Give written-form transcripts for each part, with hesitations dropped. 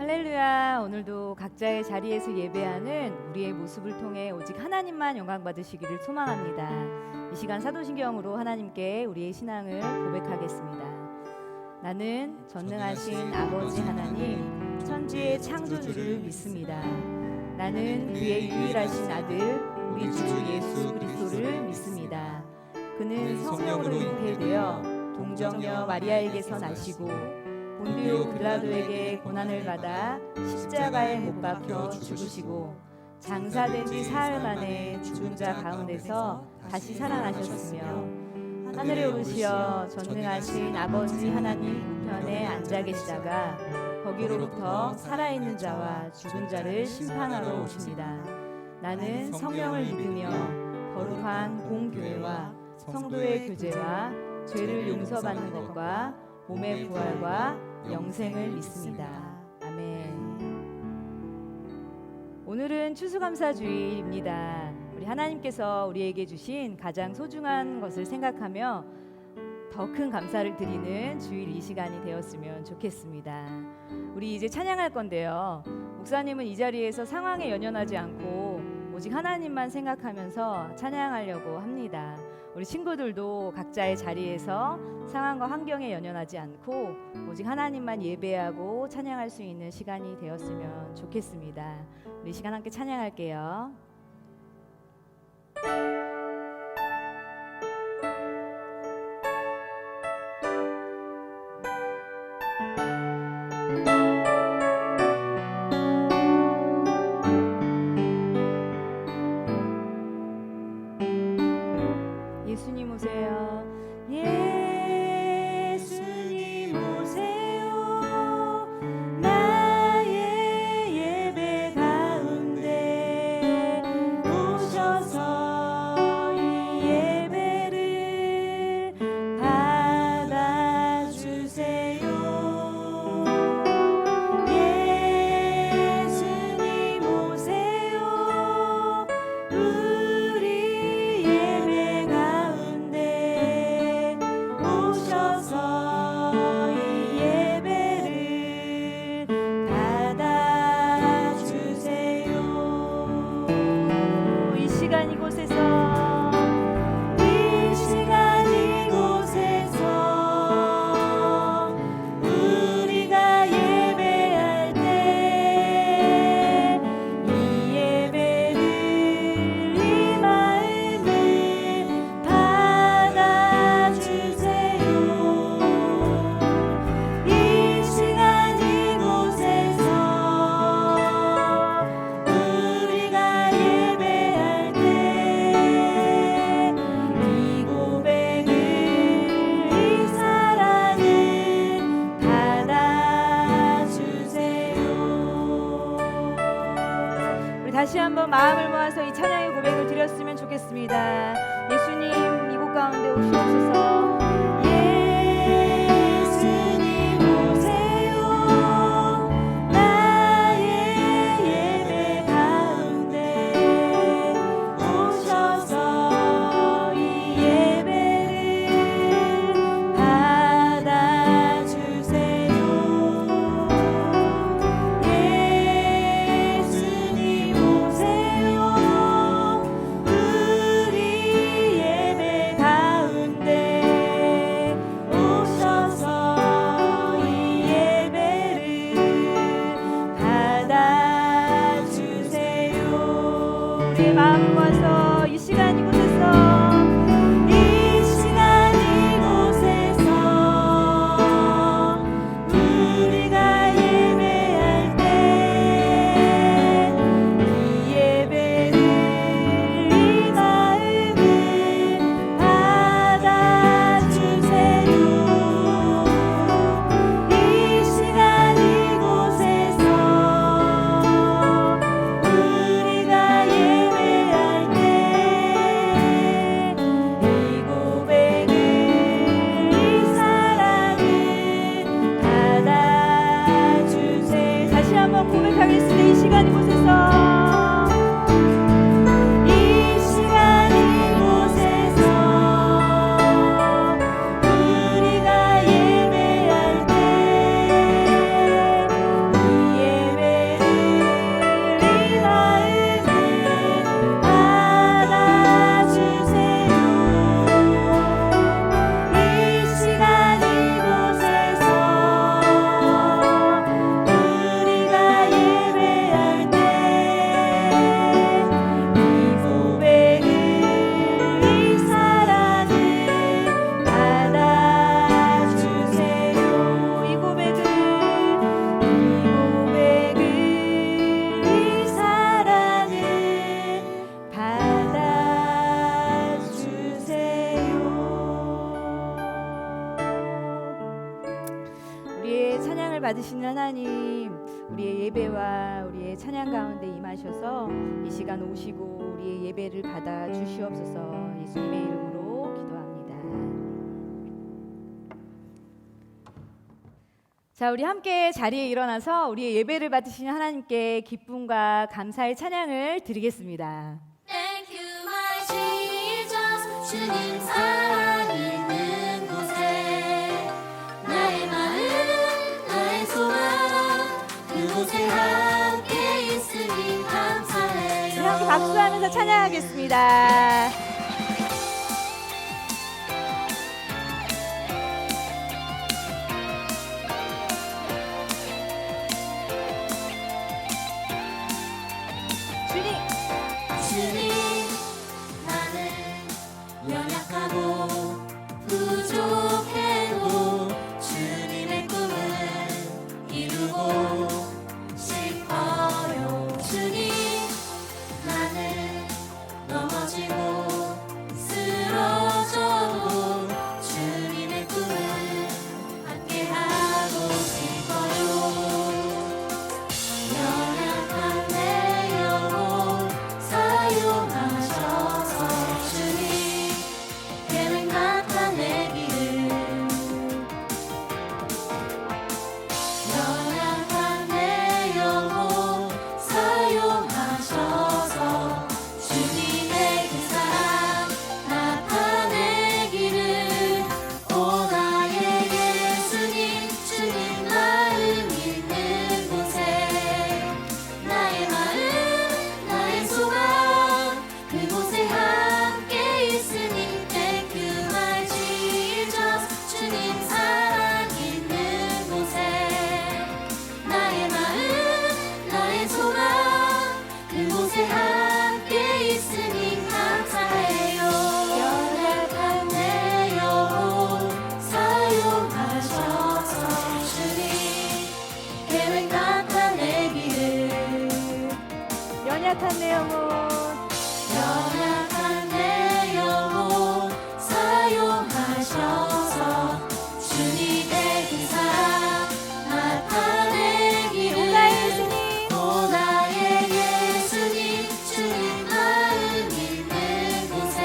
할렐루야. 오늘도 각자의 자리에서 예배하는 우리의 모습을 통해 오직 하나님만 영광 받으시기를 소망합니다. 이 시간 사도신경으로 하나님께 우리의 신앙을 고백하겠습니다. 나는 전능하신 아버지 하나님 천지의 창조주를 믿습니다. 나는 그의 유일하신 아들 우리 주 예수 그리스도를 믿습니다. 그는 성령으로 잉태되어 동정녀 마리아에게서 나시고 본디오 빌라도에게 고난을 받아 십자가에 못 박혀 죽으시고 장사된 지 사흘 만에 죽은 자 가운데서 다시 살아나셨으며 하늘에 오르시어 전능하신 아버지 하나님 우편에 앉아 계시다가 거기로부터 살아있는 자와 죽은 자를 심판하러 오십니다. 나는 성령을 믿으며 거룩한 공교회와 성도의 교제와 죄를 용서받는 것과 몸의 부활과 영생을 믿습니다. 아멘. 오늘은 추수감사주일입니다. 우리 하나님께서 우리에게 주신 가장 소중한 것을 생각하며 더 큰 감사를 드리는 주일 이 시간이 되었으면 좋겠습니다. 우리 이제 찬양할 건데요. 목사님은 이 자리에서 상황에 연연하지 않고 오직 하나님만 생각하면서 찬양하려고 합니다. 우리 친구들도 각자의 자리에서 상황과 환경에 연연하지 않고 오직 하나님만 예배하고 찬양할 수 있는 시간이 되었으면 좋겠습니다. 우리 이 시간 함께 찬양할게요. 예수님 오세요. 예수님 오세요. 나의 예배 가운데 오셔서 이 예배를 받아주세요. 예수님 오세요. 우리 예배 가운데 오셔서 이 예배를 받아주세요. 이 시간 이곳에서 우리가 예배할 때 이 예배를 이 마음을 받아주세요. 이 시간 이곳에서 우리가 예배할 때 이 고백을 이 사랑을 받아주세요. 우리 다시 한번 마음을 모아서 이 찬양의 고백을 드렸으면 좋겠습니다. 예수님 이곳 가운데 오시옵소서. 예수님 오세요. 나의 예배 가운데 오셔서 이 예배를 받아주세요. 예수님 오세요. 우리 예배 가운데 찬양을 받으시는 하나님, 우리의 예배와 우리의 찬양 가운데 임하셔서 이 시간 오시고 우리의 예배를 받아 주시옵소서. 예수님의 이름으로 기도합니다. 자, 우리 함께 자리에 일어나서 우리의 예배를 받으시는 하나님께 기쁨과 감사의 찬양을 드리겠습니다. Thank you, my Jesus. 주님 사랑 있는 곳에 나의 마음, 나의 소망 그곳에 함께 있으니 감사해요. 우리 함께 박수하면서 찬양하겠습니다. 주님, 나는 연약하고 부족해도 주님의 꿈을 이루고 싶어요. 주님, 나는 넘어지고 쓰러져도 주님의 꿈을 함께하고 싶어요. 연약한 내 영혼 사용하셔서 주님 계획 나타내기를. 연약한 내 영혼 사용하셔서 주님의 그 사랑 나타내기를. 오 나의 예수님, 주님 마음 있는 곳에 나의 마음, 나의 소망 그곳에 함께 있으니 Thank you, my Jesus. 주님 사랑 있는 곳에 나의 마음, 나의 소망 그곳에 함께 있으니 감사해요. 연약한 내 영혼 사용하셔서 주님 계획 나타내기를. 연약한 내 영혼, 연약한 내 영혼 사용하셔서 주님의 그 사랑 나타내기를. 오 나의 예수님, 오 나의 예수님, 주님 마음 있는 곳에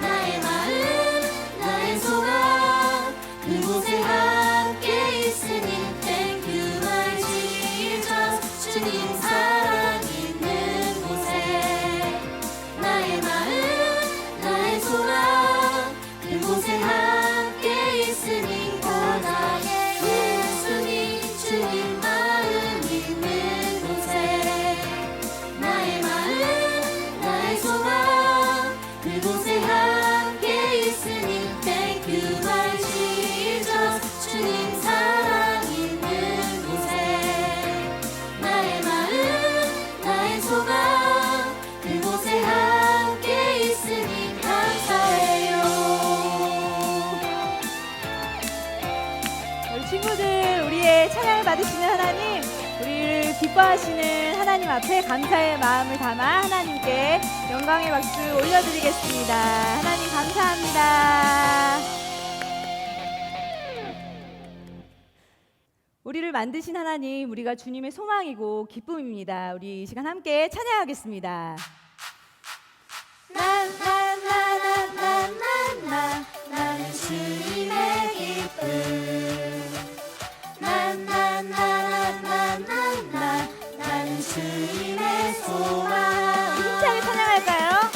나의 마음, 나의 소망 그곳에 함께 있으니 Thank you, my Jesus. 주님 사랑 있는 곳에 나의 마음, 나의 소망 그곳에 함께 있으니 오 나의 예수님, 주님 마음 있는 곳에 나의 마음, 나의 소망 그곳에 함께 있으니 Thank you, my Jesus. 주님 사랑 있는 곳에 나의 마음, 나의 소망 그곳에 함께 있으니 감사해요. 우리 친구들, 우리의 찬양을 받으시는 하나님, 우리를 기뻐하시는 하나님 앞에 감사의 마음을 담아 하나님께 영광의 박수 올려드리겠습니다. 하나님 감사합니다. 우리를 만드신 하나님, 우리가 주님의 소망이고 기쁨입니다. 우리 이 시간 함께 찬양하겠습니다. 나나나나나나나 나는 주님의 기쁨. 나나나나나나나 나는 주님의 소망. 힘차게 찬양할까요?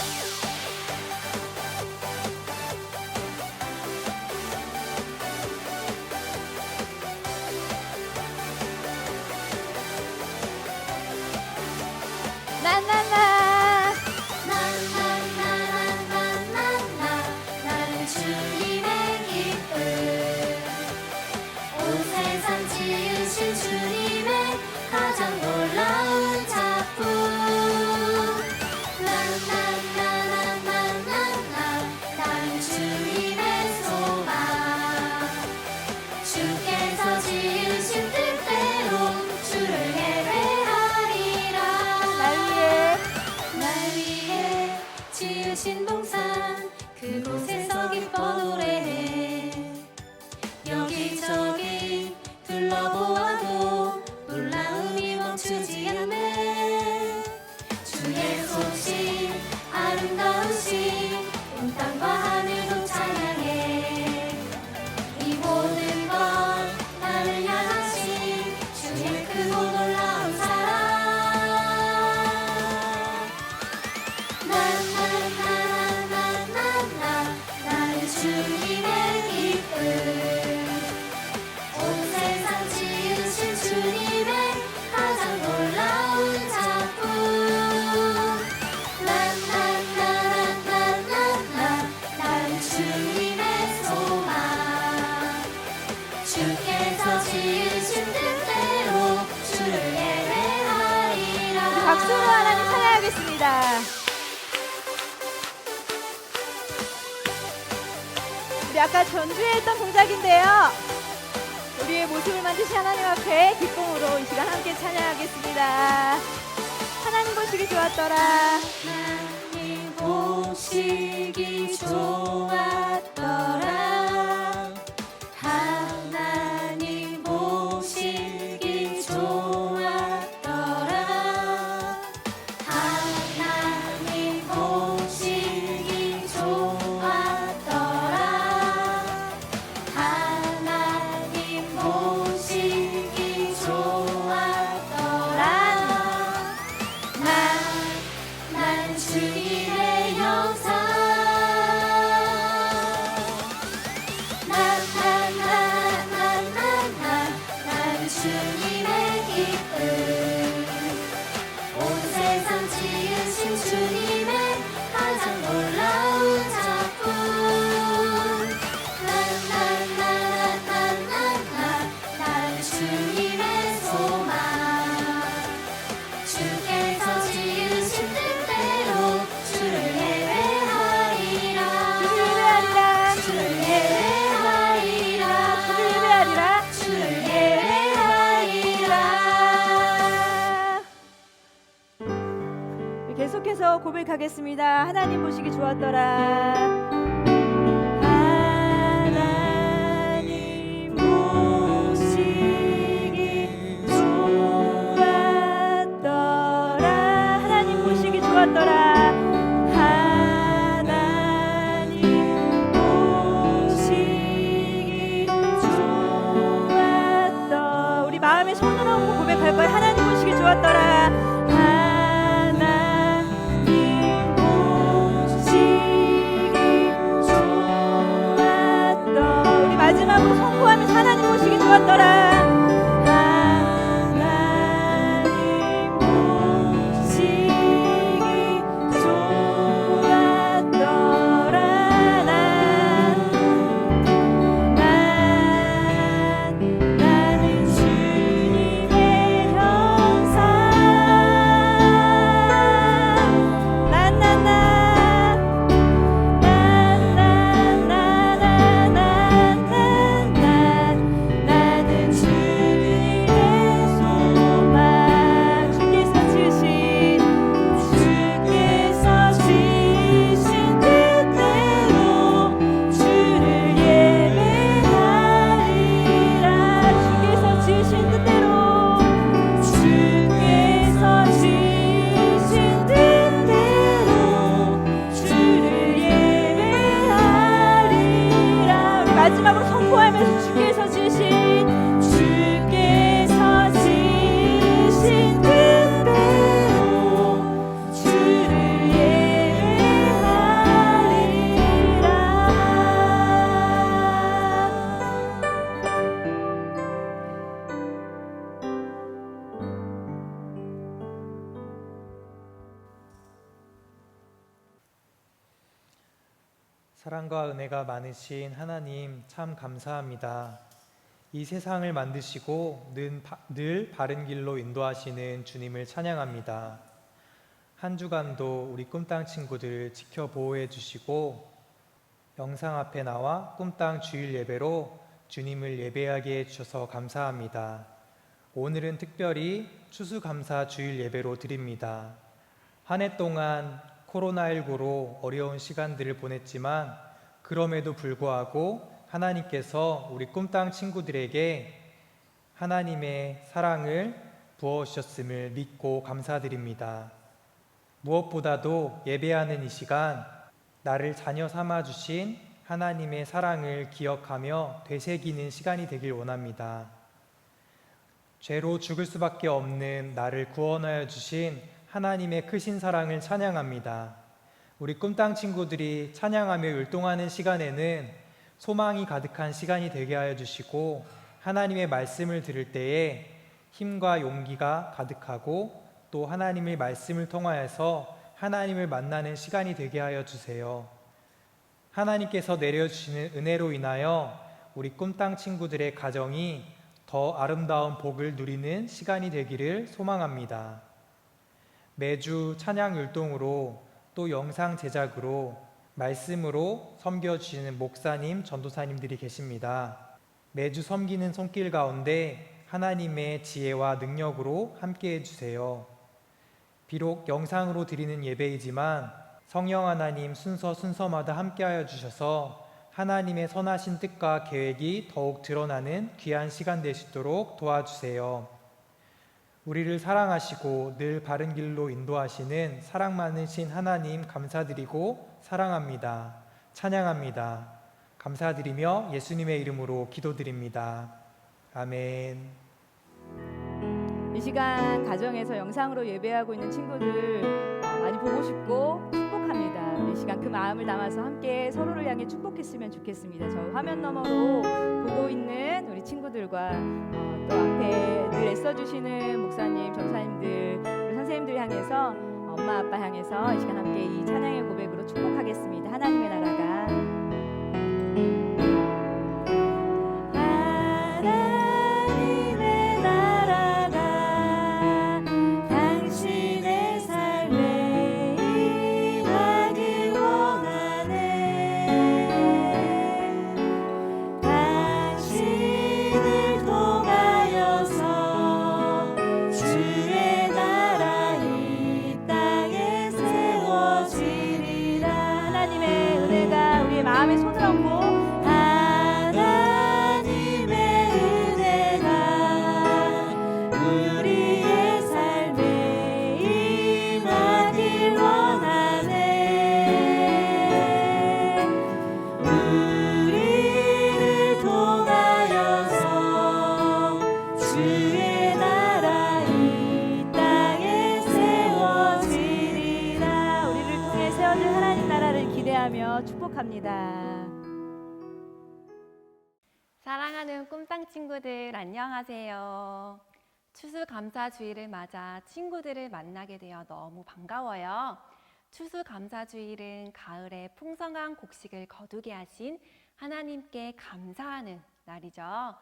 나나나 나나나나나나 나는 주님의 기쁨. 온 세상 지으신 주님의 가장 놀라운 작품. 나나나나나나나 나는 주님의 소망. 주께서 지으신 뜻대로 주를 예배하리라. 날 위해 지으신 동산 그곳에서 기뻐 노래해. 여기저기 둘러 주께서 지으신 뜻대로 주를 예배하리라. 박수로 하나님 찬양하겠습니다. 우리 아까 전주에 했던 동작인데요. 우리의 모습을 만드신 하나님 앞에 기쁨으로 이 시간 함께 찬양하겠습니다. 하나님 보시기 좋았더라. 하나님 보시기 좋았더라. 하나님 보시기 좋았더라. 하나님 보시기 좋았더라. 하나님 보시기 좋았더라. 난 주님의 형상. 난 주님의 기쁨. 온 세상 지으신 주님의 가장 놀라운 작품. 난 주님의 소망. 주께서 지으신 뜻대로 주를 예배하리라. 주를 예배하리라. 주를 예배하리라. 주를 예배하리라. 주를 예배하리라. 계속해서 고백하겠습니다. 하나님 보시기 좋았더라. 하나님 보시기 좋았더라. 하나님 보시기 좋았더라. 하나님 보시기 좋았더. 우리 마음에 손을 얹고 고백할 거예요. 하나님 보시기 좋았더라. 하나님 보시기 좋았더. 우리 마지막으로 선포하면서 하나님 보시기 좋았더라. 하나님 보시기 좋았더라. 나는 주님의 형상. 나는 주님의 소망. 주께서 지으신 뜻대로 주를 예배하리라. 주께서 지으신 뜻대로 주를 예배하리라. 우리 마지막으로 선포하면서 주께서 지으신 뜻대로 주를 사랑과 은혜가 많으신 하나님 참 감사합니다. 이 세상을 만드시고 늘 바른 길로 인도하시는 주님을 찬양합니다. 한 주간도 우리 꿈땅 친구들을 지켜 보호해 주시고 영상 앞에 나와 꿈땅 주일 예배로 주님을 예배하게 해주셔서 감사합니다. 오늘은 특별히 추수감사 주일 예배로 드립니다. 한 해 동안 코로나19로 어려운 시간들을 보냈지만 그럼에도 불구하고 하나님께서 우리 꿈땅 친구들에게 하나님의 사랑을 부어주셨음을 믿고 감사드립니다. 무엇보다도 예배하는 이 시간 나를 자녀 삼아주신 하나님의 사랑을 기억하며 되새기는 시간이 되길 원합니다. 죄로 죽을 수밖에 없는 나를 구원하여 주신 하나님의 크신 사랑을 찬양합니다. 우리 꿈땅 친구들이 찬양하며 율동하는 시간에는 소망이 가득한 시간이 되게 하여 주시고 하나님의 말씀을 들을 때에 힘과 용기가 가득하고 또 하나님의 말씀을 통하여서 하나님을 만나는 시간이 되게 하여 주세요. 하나님께서 내려주시는 은혜로 인하여 우리 꿈땅 친구들의 가정이 더 아름다운 복을 누리는 시간이 되기를 소망합니다. 매주 찬양 율동으로 또 영상 제작으로 말씀으로 섬겨주시는 목사님, 전도사님들이 계십니다. 매주 섬기는 손길 가운데 하나님의 지혜와 능력으로 함께해 주세요. 비록 영상으로 드리는 예배이지만 성령 하나님 순서마다 함께하여 주셔서 하나님의 선하신 뜻과 계획이 더욱 드러나는 귀한 시간 되시도록 도와주세요. 우리를 사랑하시고 늘 바른 길로 인도하시는 사랑 많으신 하나님 감사드리고 사랑합니다. 찬양합니다. 감사드리며 예수님의 이름으로 기도드립니다. 아멘. 이 시간 가정에서 영상으로 예배하고 있는 친구들 많이 보고 싶고 축복합니다. 이 시간 그 마음을 담아서 함께 서로를 향해 축복했으면 좋겠습니다. 저 화면 너머로 보고 있는 우리 친구들과 또 앞에 늘 애써주시는 목사님, 전사님들, 우리 선생님들 향해서 엄마 아빠 향해서 이 시간 함께 이 찬양의 고백으로 축복하겠습니다. 하나님의 나라가 마음에 손을 얹고 하나님의 은혜가 우리의 삶에 임하길 원하네. 우리를 통하여서 주의 나라 이 땅에 세워지리라. 우리를 통해 세워질 하나님 나라를 기대하며 축복합니다. 사랑하는 꿈땅 친구들 안녕하세요. 추수감사주의를 맞아 친구들을 만나게 되어 너무 반가워요. 추수감사주일은 가을에 풍성한 곡식을 거두게 하신 하나님께 감사하는 날이죠.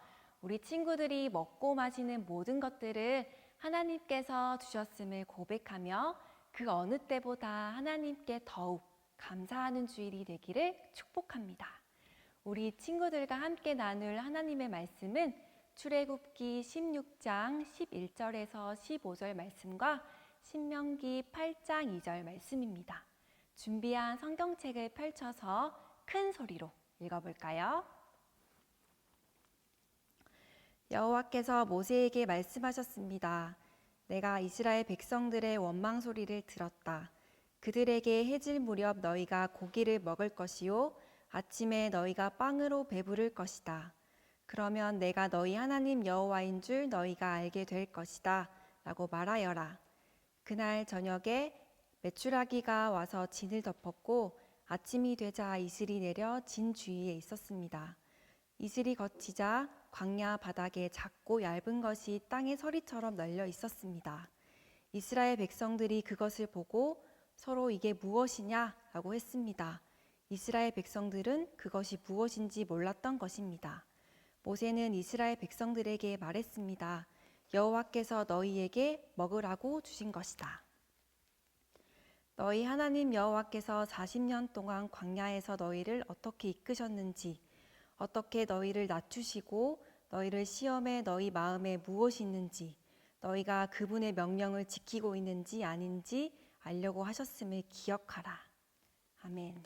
우리 친구들이 먹고 마시는 모든 것들을 하나님께서 주셨음을 고백하며 그 어느 때보다 하나님께 더욱 감사하는 주일이 되기를 축복합니다. 우리 친구들과 함께 나눌 하나님의 말씀은 출애굽기 16장 11절에서 15절 말씀과 신명기 8장 2절 말씀입니다. 준비한 성경책을 펼쳐서 큰 소리로 읽어볼까요? 여호와께서 모세에게 말씀하셨습니다. 내가 이스라엘 백성들의 원망 소리를 들었다. 그들에게 해질 무렵 너희가 고기를 먹을 것이요 아침에 너희가 빵으로 배부를 것이다. 그러면 내가 너희 하나님 여호와인 줄 너희가 알게 될 것이다 라고 말하여라. 그날 저녁에 메추라기가 와서 진을 덮었고 아침이 되자 이슬이 내려 진 주위에 있었습니다. 이슬이 거치자 광야 바닥에 작고 얇은 것이 땅에 서리처럼 널려 있었습니다. 이스라엘 백성들이 그것을 보고 서로 이게 무엇이냐 라고 했습니다. 이스라엘 백성들은 그것이 무엇인지 몰랐던 것입니다. 모세는 이스라엘 백성들에게 말했습니다. 여호와께서 너희에게 먹으라고 주신 것이다. 너희 하나님 여호와께서 40년 동안 광야에서 너희를 어떻게 이끄셨는지, 어떻게 너희를 낮추시고 너희를 시험해 너희 마음에 무엇이 있는지, 너희가 그분의 명령을 지키고 있는지 아닌지 알려고 하셨음을 기억하라. 아멘.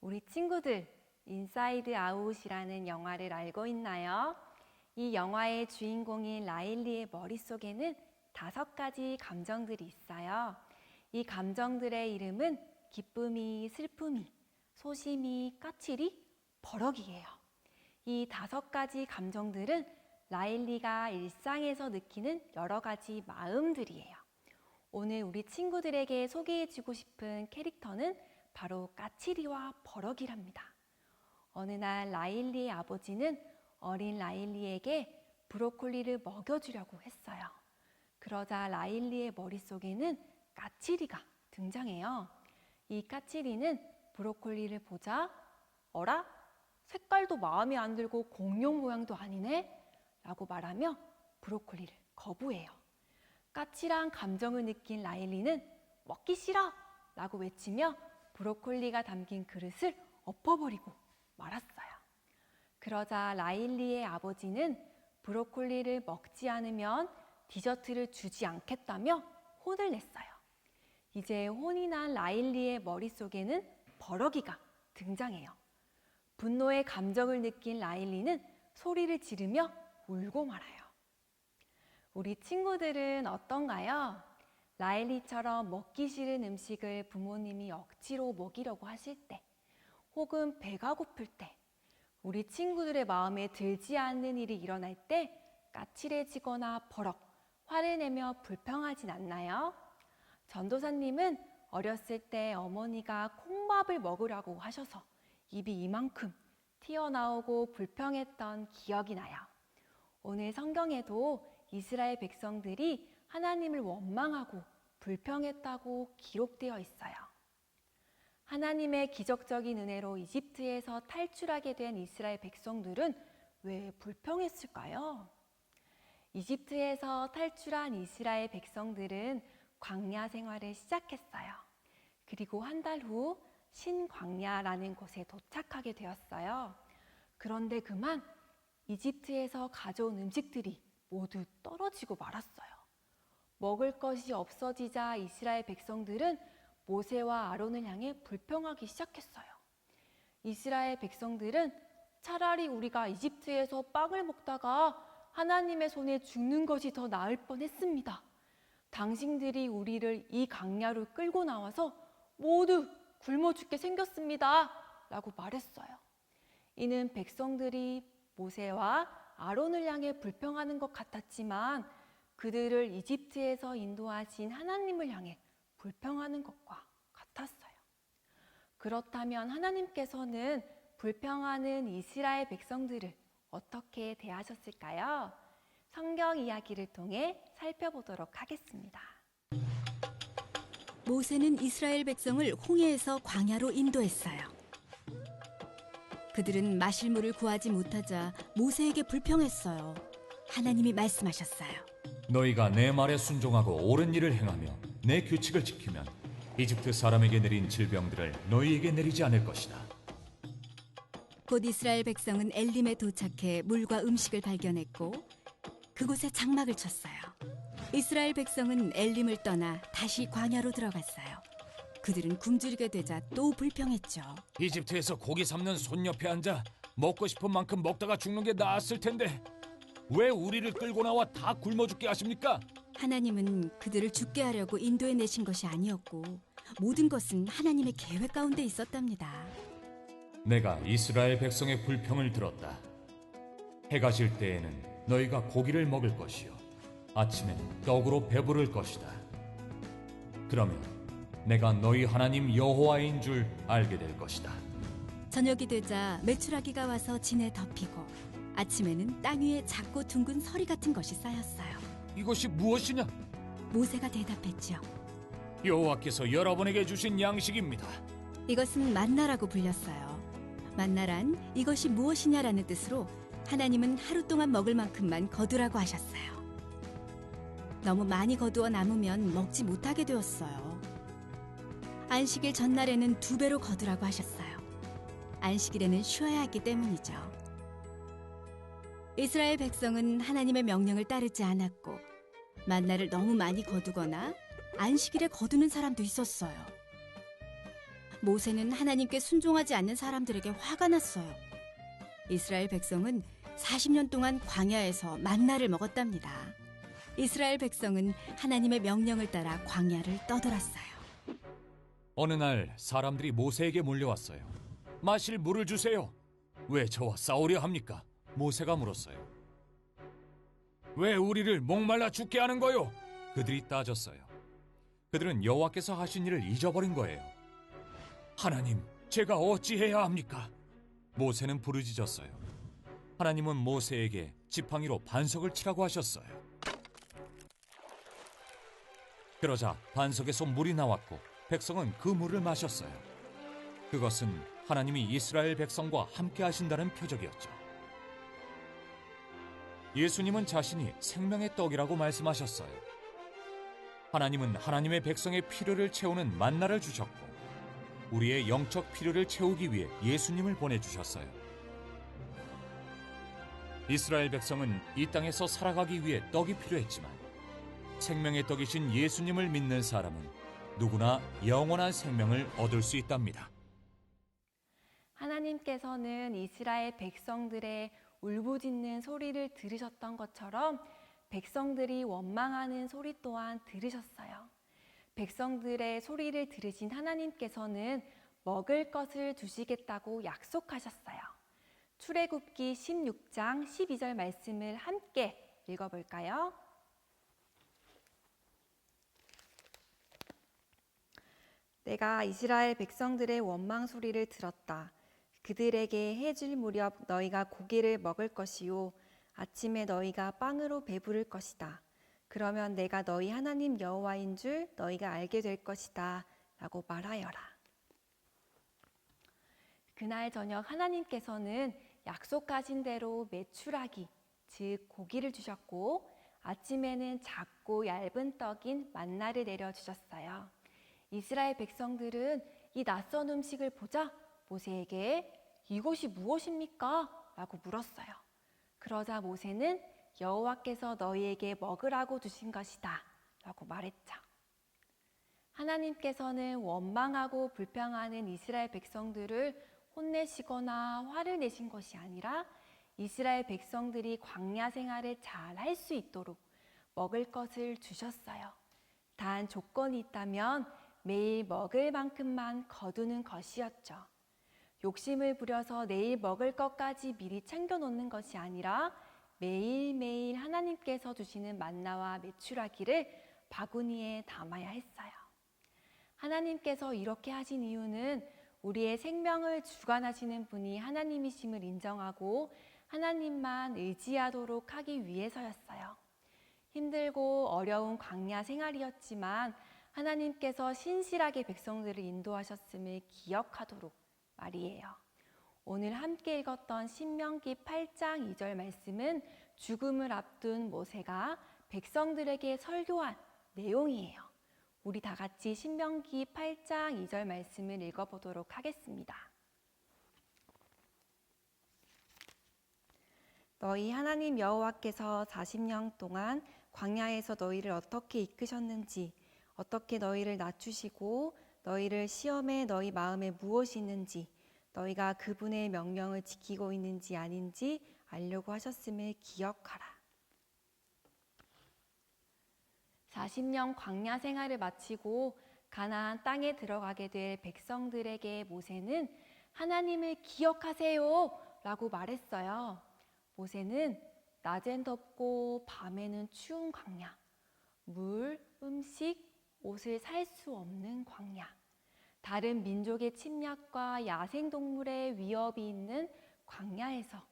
우리 친구들, 인사이드 아웃이라는 영화를 알고 있나요? 이 영화의 주인공인 라일리의 머릿속에는 5가지 감정들이 있어요. 이 감정들의 이름은 기쁨이, 슬픔이, 소심이, 까칠이, 버럭이에요. 이 5가지 감정들은 라일리가 일상에서 느끼는 여러 가지 마음들이에요. 오늘 우리 친구들에게 소개해주고 싶은 캐릭터는 바로 까칠이와 버럭이랍니다. 어느 날 라일리의 아버지는 어린 라일리에게 브로콜리를 먹여주려고 했어요. 그러자 라일리의 머릿속에는 까칠이가 등장해요. 이 까칠이는 브로콜리를 보자 어라? 색깔도 마음에 안 들고 공룡 모양도 아니네? 라고 말하며 브로콜리를 거부해요. 까칠한 감정을 느낀 라일리는 먹기 싫어! 라고 외치며 브로콜리가 담긴 그릇을 엎어버리고 말았어요. 그러자 라일리의 아버지는 브로콜리를 먹지 않으면 디저트를 주지 않겠다며 혼을 냈어요. 이제 혼이 난 라일리의 머릿속에는 버럭이가 등장해요. 분노의 감정을 느낀 라일리는 소리를 지르며 울고 말아요. 우리 친구들은 어떤가요? 라일리처럼 먹기 싫은 음식을 부모님이 억지로 먹이려고 하실 때, 혹은 배가 고플 때, 우리 친구들의 마음에 들지 않는 일이 일어날 때 까칠해지거나 버럭, 화를 내며 불평하진 않나요? 전도사님은 어렸을 때 어머니가 콩밥을 먹으라고 하셔서 입이 이만큼 튀어나오고 불평했던 기억이 나요. 오늘 성경에도 이스라엘 백성들이 하나님을 원망하고 불평했다고 기록되어 있어요. 하나님의 기적적인 은혜로 이집트에서 탈출하게 된 이스라엘 백성들은 왜 불평했을까요? 이집트에서 탈출한 이스라엘 백성들은 광야 생활을 시작했어요. 그리고 한 달 후 신광야라는 곳에 도착하게 되었어요. 그런데 그만 이집트에서 가져온 음식들이 모두 떨어지고 말았어요. 먹을 것이 없어지자 이스라엘 백성들은 모세와 아론을 향해 불평하기 시작했어요. 이스라엘 백성들은 차라리 우리가 이집트에서 빵을 먹다가 하나님의 손에 죽는 것이 더 나을 뻔했습니다. 당신들이 우리를 이 강야로 끌고 나와서 모두 굶어 죽게 생겼습니다. 라고 말했어요. 이는 백성들이 모세와 아론을 향해 불평하는 것 같았지만 그들을 이집트에서 인도하신 하나님을 향해 불평하는 것과 같았어요. 그렇다면 하나님께서는 불평하는 이스라엘 백성들을 어떻게 대하셨을까요? 성경 이야기를 통해 살펴보도록 하겠습니다. 모세는 이스라엘 백성을 홍해에서 광야로 인도했어요. 그들은 마실 물을 구하지 못하자 모세에게 불평했어요. 하나님이 말씀하셨어요. 너희가 내 말에 순종하고 옳은 일을 행하며 내 규칙을 지키면 이집트 사람에게 내린 질병들을 너희에게 내리지 않을 것이다. 곧 이스라엘 백성은 엘림에 도착해 물과 음식을 발견했고 그곳에 장막을 쳤어요. 이스라엘 백성은 엘림을 떠나 다시 광야로 들어갔어요. 그들은 굶주리게 되자 또 불평했죠. 이집트에서 고기 삶는 손 옆에 앉아 먹고 싶은 만큼 먹다가 죽는 게 나았을 텐데 왜 우리를 끌고 나와 다 굶어 죽게 하십니까? 하나님은 그들을 죽게 하려고 인도해 내신 것이 아니었고 모든 것은 하나님의 계획 가운데 있었답니다. 내가 이스라엘 백성의 불평을 들었다. 해가 질 때에는 너희가 고기를 먹을 것이요 아침에는 떡으로 배부를 것이다. 그러면 내가 너희 하나님 여호와인 줄 알게 될 것이다. 저녁이 되자 메추라기가 와서 진에 덮이고 아침에는 땅 위에 작고 둥근 서리 같은 것이 쌓였어요. 이것이 무엇이냐? 모세가 대답했죠. 여호와께서 여러분에게 주신 양식입니다. 이것은 만나라고 불렸어요. 만나란 이것이 무엇이냐라는 뜻으로 하나님은 하루 동안 먹을 만큼만 거두라고 하셨어요. 너무 많이 거두어 남으면 먹지 못하게 되었어요. 안식일 전날에는 2배로 거두라고 하셨어요. 안식일에는 쉬어야 하기 때문이죠. 이스라엘 백성은 하나님의 명령을 따르지 않았고 만나를 너무 많이 거두거나 안식일에 거두는 사람도 있었어요. 모세는 하나님께 순종하지 않는 사람들에게 화가 났어요. 이스라엘 백성은 40년 동안 광야에서 만나를 먹었답니다. 이스라엘 백성은 하나님의 명령을 따라 광야를 떠돌았어요. 어느 날 사람들이 모세에게 몰려왔어요. 마실 물을 주세요. 왜 저와 싸우려 합니까? 모세가 물었어요. 왜 우리를 목말라 죽게 하는 거요? 그들이 따졌어요. 그들은 여호와께서 하신 일을 잊어버린 거예요. 하나님, 제가 어찌해야 합니까? 모세는 부르짖었어요. 하나님은 모세에게 지팡이로 반석을 치라고 하셨어요. 그러자 반석에서 물이 나왔고 백성은 그 물을 마셨어요. 그것은 하나님이 이스라엘 백성과 함께 하신다는 표적이었죠. 예수님은 자신이 생명의 떡이라고 말씀하셨어요. 하나님은 하나님의 백성의 필요를 채우는 만나를 주셨고 우리의 영적 필요를 채우기 위해 예수님을 보내주셨어요. 이스라엘 백성은 이 땅에서 살아가기 위해 떡이 필요했지만 생명의 떡이신 예수님을 믿는 사람은 누구나 영원한 생명을 얻을 수 있답니다. 하나님께서는 이스라엘 백성들의 울부짖는 소리를 들으셨던 것처럼 백성들이 원망하는 소리 또한 들으셨어요. 백성들의 소리를 들으신 하나님께서는 먹을 것을 주시겠다고 약속하셨어요. 출애굽기 16장 12절 말씀을 함께 읽어볼까요? 내가 이스라엘 백성들의 원망 소리를 들었다. 그들에게 해질 무렵 너희가 고기를 먹을 것이요 아침에 너희가 빵으로 배부를 것이다. 그러면 내가 너희 하나님 여호와인 줄 너희가 알게 될 것이다 라고 말하여라. 그날 저녁 하나님께서는 약속하신 대로 메추라기, 즉 고기를 주셨고 아침에는 작고 얇은 떡인 만나를 내려주셨어요. 이스라엘 백성들은 이 낯선 음식을 보자 모세에게 이것이 무엇입니까? 라고 물었어요. 그러자 모세는 여호와께서 너희에게 먹으라고 주신 것이다 라고 말했죠. 하나님께서는 원망하고 불평하는 이스라엘 백성들을 혼내시거나 화를 내신 것이 아니라 이스라엘 백성들이 광야 생활을 잘 할 수 있도록 먹을 것을 주셨어요. 단 조건이 있다면 매일 먹을 만큼만 거두는 것이었죠. 욕심을 부려서 내일 먹을 것까지 미리 챙겨놓는 것이 아니라 매일매일 하나님께서 주시는 만나와 메추라기를 바구니에 담아야 했어요. 하나님께서 이렇게 하신 이유는 우리의 생명을 주관하시는 분이 하나님이심을 인정하고 하나님만 의지하도록 하기 위해서였어요. 힘들고 어려운 광야 생활이었지만 하나님께서 신실하게 백성들을 인도하셨음을 기억하도록 말이에요. 오늘 함께 읽었던 신명기 8장 2절 말씀은 죽음을 앞둔 모세가 백성들에게 설교한 내용이에요. 우리 다 같이 신명기 8장 2절 말씀을 읽어보도록 하겠습니다. 너희 하나님 여호와께서 40년 동안 광야에서 너희를 어떻게 이끄셨는지, 어떻게 너희를 낮추시고 너희를 시험해 너희 마음에 무엇이 있는지, 너희가 그분의 명령을 지키고 있는지 아닌지 알려고 하셨음을 기억하라. 40년 광야 생활을 마치고 가나안 땅에 들어가게 될 백성들에게 모세는 하나님을 기억하세요 라고 말했어요. 모세는 낮엔 덥고 밤에는 추운 광야, 물, 음식, 옷을 살 수 없는 광야, 다른 민족의 침략과 야생동물의 위협이 있는 광야에서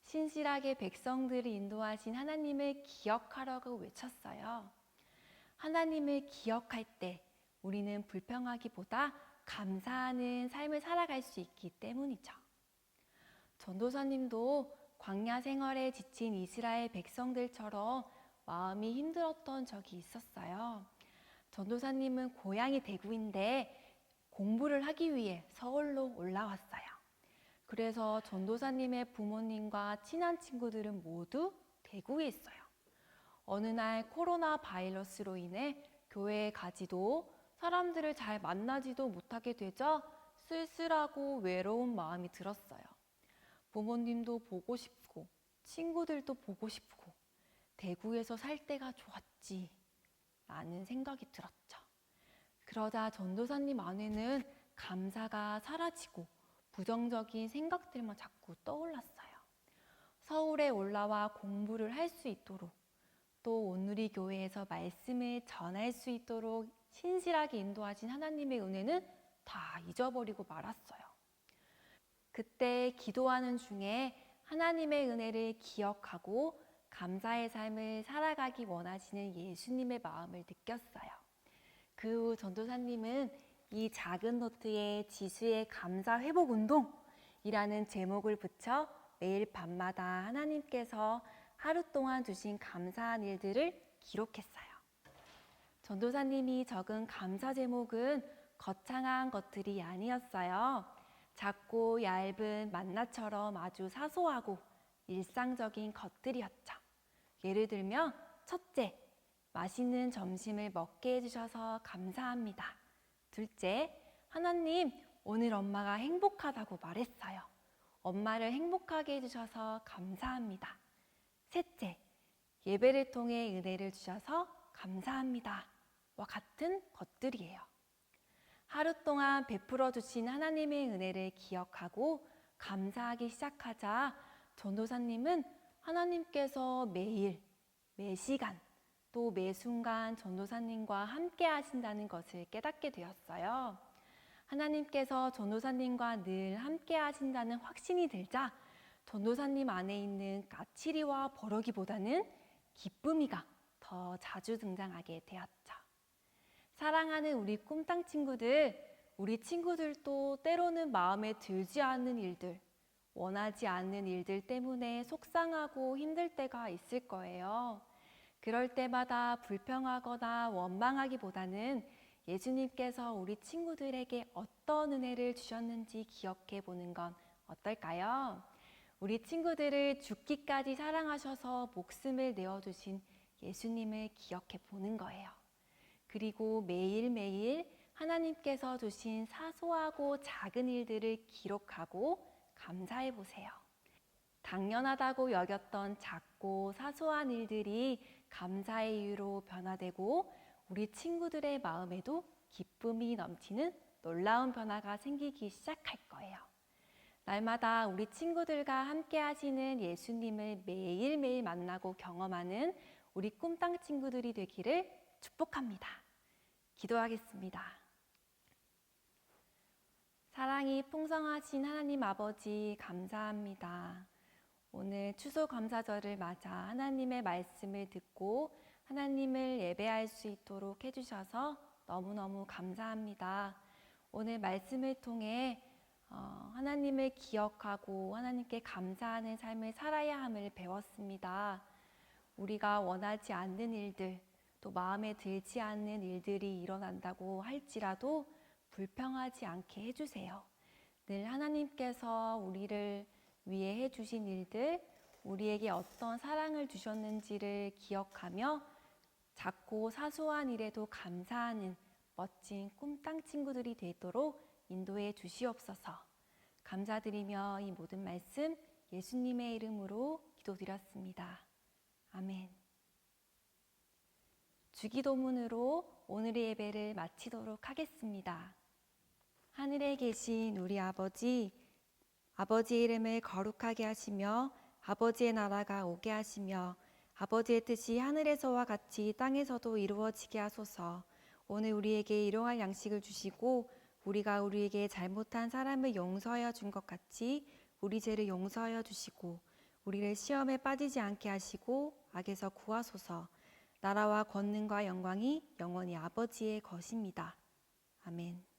신실하게 백성들을 인도하신 하나님을 기억하라고 외쳤어요. 하나님을 기억할 때 우리는 불평하기보다 감사하는 삶을 살아갈 수 있기 때문이죠. 전도사님도 광야 생활에 지친 이스라엘 백성들처럼 마음이 힘들었던 적이 있었어요. 전도사님은 고향이 대구인데 공부를 하기 위해 서울로 올라왔어요. 그래서 전도사님의 부모님과 친한 친구들은 모두 대구에 있어요. 어느 날 코로나 바이러스로 인해 교회에 가지도 사람들을 잘 만나지도 못하게 되자 쓸쓸하고 외로운 마음이 들었어요. 부모님도 보고 싶고 친구들도 보고 싶고 대구에서 살 때가 좋았지 라는 생각이 들었죠. 그러자 전도사님 안에는 감사가 사라지고 부정적인 생각들만 자꾸 떠올랐어요. 서울에 올라와 공부를 할 수 있도록 또 온누리 교회에서 말씀을 전할 수 있도록 신실하게 인도하신 하나님의 은혜는 다 잊어버리고 말았어요. 그때 기도하는 중에 하나님의 은혜를 기억하고 감사의 삶을 살아가기 원하시는 예수님의 마음을 느꼈어요. 그 후 전도사님은 이 작은 노트에 지수의 감사 회복 운동이라는 제목을 붙여 매일 밤마다 하나님께서 하루 동안 주신 감사한 일들을 기록했어요. 전도사님이 적은 감사 제목은 거창한 것들이 아니었어요. 작고 얇은 만나처럼 아주 사소하고 일상적인 것들이었죠. 예를 들면 첫째, 맛있는 점심을 먹게 해주셔서 감사합니다. 둘째, 하나님, 오늘 엄마가 행복하다고 말했어요. 엄마를 행복하게 해주셔서 감사합니다. 셋째, 예배를 통해 은혜를 주셔서 감사합니다. 와 같은 것들이에요. 하루 동안 베풀어 주신 하나님의 은혜를 기억하고 감사하기 시작하자 전도사님은 하나님께서 매일, 매시간, 또 매순간 전도사님과 함께 하신다는 것을 깨닫게 되었어요. 하나님께서 전도사님과 늘 함께 하신다는 확신이 들자 전도사님 안에 있는 까칠이와 버러기보다는 기쁨이가 더 자주 등장하게 되었죠. 사랑하는 우리 꿈땅 친구들, 우리 친구들도 때로는 마음에 들지 않는 일들, 원하지 않는 일들 때문에 속상하고 힘들 때가 있을 거예요. 그럴 때마다 불평하거나 원망하기보다는 예수님께서 우리 친구들에게 어떤 은혜를 주셨는지 기억해 보는 건 어떨까요? 우리 친구들을 죽기까지 사랑하셔서 목숨을 내어주신 예수님을 기억해 보는 거예요. 그리고 매일매일 하나님께서 주신 사소하고 작은 일들을 기록하고 감사해 보세요. 당연하다고 여겼던 작고 사소한 일들이 감사의 이유로 변화되고 우리 친구들의 마음에도 기쁨이 넘치는 놀라운 변화가 생기기 시작할 거예요. 날마다 우리 친구들과 함께 하시는 예수님을 매일매일 만나고 경험하는 우리 꿈땅 친구들이 되기를 축복합니다. 기도하겠습니다. 사랑이 풍성하신 하나님 아버지 감사합니다. 오늘 추수감사절을 맞아 하나님의 말씀을 듣고 하나님을 예배할 수 있도록 해주셔서 너무너무 감사합니다. 오늘 말씀을 통해 하나님을 기억하고 하나님께 감사하는 삶을 살아야 함을 배웠습니다. 우리가 원하지 않는 일들, 또 마음에 들지 않는 일들이 일어난다고 할지라도 불평하지 않게 해주세요. 늘 하나님께서 우리를 위해 해주신 일들, 우리에게 어떤 사랑을 주셨는지를 기억하며 작고 사소한 일에도 감사하는 멋진 꿈땅 친구들이 되도록 인도해 주시옵소서. 감사드리며 이 모든 말씀 예수님의 이름으로 기도드렸습니다. 아멘. 주기도문으로 오늘의 예배를 마치도록 하겠습니다. 하늘에 계신 우리 아버지, 아버지의 이름을 거룩하게 하시며 아버지의 나라가 오게 하시며 아버지의 뜻이 하늘에서와 같이 땅에서도 이루어지게 하소서. 오늘 우리에게 일용할 양식을 주시고 우리가 우리에게 잘못한 사람을 용서하여 준 것 같이 우리 죄를 용서하여 주시고 우리를 시험에 빠지지 않게 하시고 악에서 구하소서. 나라와 권능과 영광이 영원히 아버지의 것입니다. 아멘.